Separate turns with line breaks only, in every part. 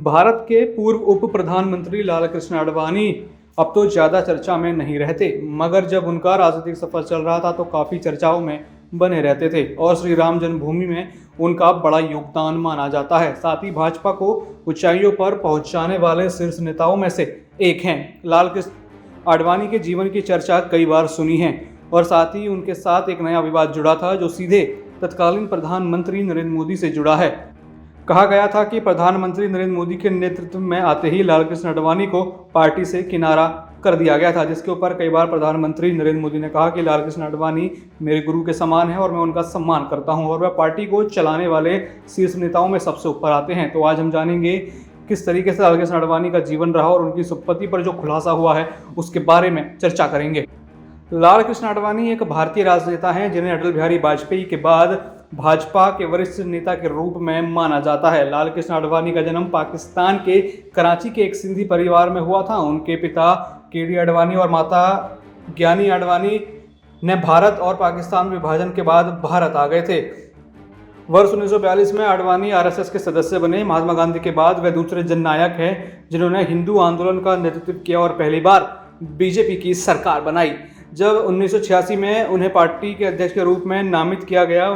भारत के पूर्व उप प्रधानमंत्री लालकृष्ण आडवाणी अब तो ज़्यादा चर्चा में नहीं रहते, मगर जब उनका राजनीतिक सफर चल रहा था तो काफ़ी चर्चाओं में बने रहते थे और श्री राम जन्मभूमि में उनका बड़ा योगदान माना जाता है। साथ ही भाजपा को ऊंचाइयों पर पहुंचाने वाले शीर्ष नेताओं में से एक हैं। लालकृष्ण आडवाणी के जीवन की चर्चा कई बार सुनी है और साथ ही उनके साथ एक नया विवाद जुड़ा था जो सीधे तत्कालीन प्रधानमंत्री नरेंद्र मोदी से जुड़ा है। कहा गया था कि प्रधानमंत्री नरेंद्र मोदी के नेतृत्व में आते ही लालकृष्ण आडवाणी को पार्टी से किनारा कर दिया गया था, जिसके ऊपर कई बार प्रधानमंत्री नरेंद्र मोदी ने कहा कि लालकृष्ण आडवाणी मेरे गुरु के समान है और मैं उनका सम्मान करता हूं और वह पार्टी को चलाने वाले शीर्ष नेताओं में सबसे ऊपर आते हैं। तो आज हम जानेंगे किस तरीके से लालकृष्ण आडवाणी का जीवन रहा और उनकी संपत्ति पर जो खुलासा हुआ है उसके बारे में चर्चा करेंगे। लालकृष्ण आडवाणी एक भारतीय राजनेता हैं जिन्हें अटल बिहारी वाजपेयी के बाद भाजपा के वरिष्ठ नेता के रूप में माना जाता है। लालकृष्ण आडवाणी का जन्म पाकिस्तान के कराची के एक सिंधी परिवार में हुआ था। उनके पिता केडी आडवाणी और माता ज्ञानी आडवाणी ने भारत और पाकिस्तान विभाजन के बाद भारत आ गए थे। वर्ष 1942 में आडवाणी आरएसएस के सदस्य बने। महात्मा गांधी के बाद वे दूसरे जननायक हैं जिन्होंने हिंदू आंदोलन का नेतृत्व किया और पहली बार बीजेपी की सरकार बनाई। जब 1986 में उन्हें पार्टी के अध्यक्ष के रूप में नामित किया गया,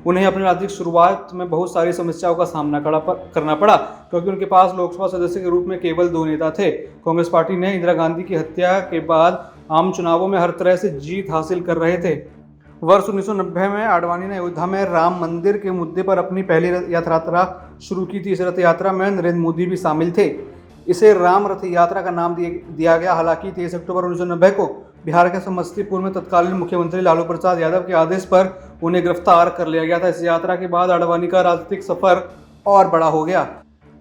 उन्हें अपनी राजनीतिक शुरुआत में बहुत सारी समस्याओं का सामना करना पड़ा क्योंकि उनके पास लोकसभा सदस्य के रूप में केवल 2 नेता थे। कांग्रेस पार्टी ने इंदिरा गांधी की हत्या के बाद आम चुनावों में हर तरह से जीत हासिल कर रहे थे। वर्ष 1990 में आडवाणी ने अयोध्या में राम मंदिर के मुद्दे पर अपनी पहली यात्रा शुरू की थी। इस रथ यात्रा में नरेंद्र मोदी भी शामिल थे। इसे राम रथ यात्रा का नाम दिया गया। हालांकि 23 अक्टूबर 1990 को बिहार के समस्तीपुर में तत्कालीन मुख्यमंत्री लालू प्रसाद यादव के आदेश पर उन्हें गिरफ्तार कर लिया गया था। इस यात्रा के बाद आडवाणी का राजनीतिक सफर और बड़ा हो गया।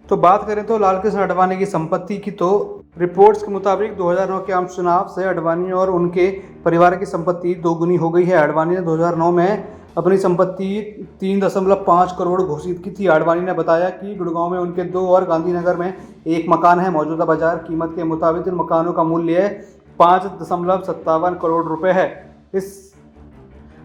तो बात करें तो लालकृष्ण आडवाणी की संपत्ति की, तो रिपोर्ट्स के मुताबिक 2009 के आम चुनाव से आडवाणी और उनके परिवार की संपत्ति दोगुनी हो गई है। आडवाणी ने 2009 में अपनी संपत्ति 3.5 करोड़ घोषित की थी। आडवाणी ने बताया कि गुड़गांव में उनके 2 और गांधीनगर में 1 मकान है। मौजूदा बाजार कीमत के मुताबिक इन मकानों का मूल्य 5.57 करोड़ रुपए है। इस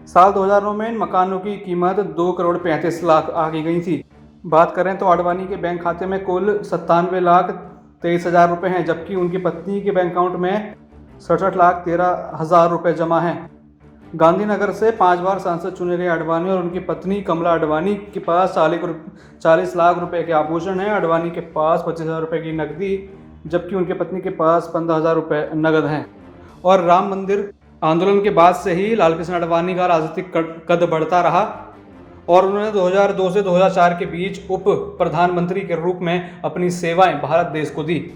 साल 2009 में इन मकानों की कीमत 2.35 करोड़ आकी गई थी। बात करें तो आडवाणी के बैंक खाते में कुल 97,23,000 रुपये हैं, जबकि उनकी पत्नी के बैंक अकाउंट में 67,13,000 रुपये जमा हैं। गांधीनगर से 5 बार सांसद चुने गए आडवाणी और उनकी पत्नी कमला आडवाणी के पास 40 लाख रुपए के आभूषण हैं। आडवाणी के पास 25,000 रुपये की नकदी, जबकि उनके पत्नी के पास 15,000 रुपये नगद हैं। और राम मंदिर आंदोलन के बाद से ही लालकृष्ण आडवाणी का राजनीतिक कद बढ़ता रहा और उन्होंने 2002 से 2004 के बीच उप प्रधानमंत्री के रूप में अपनी सेवाएं भारत देश को दी।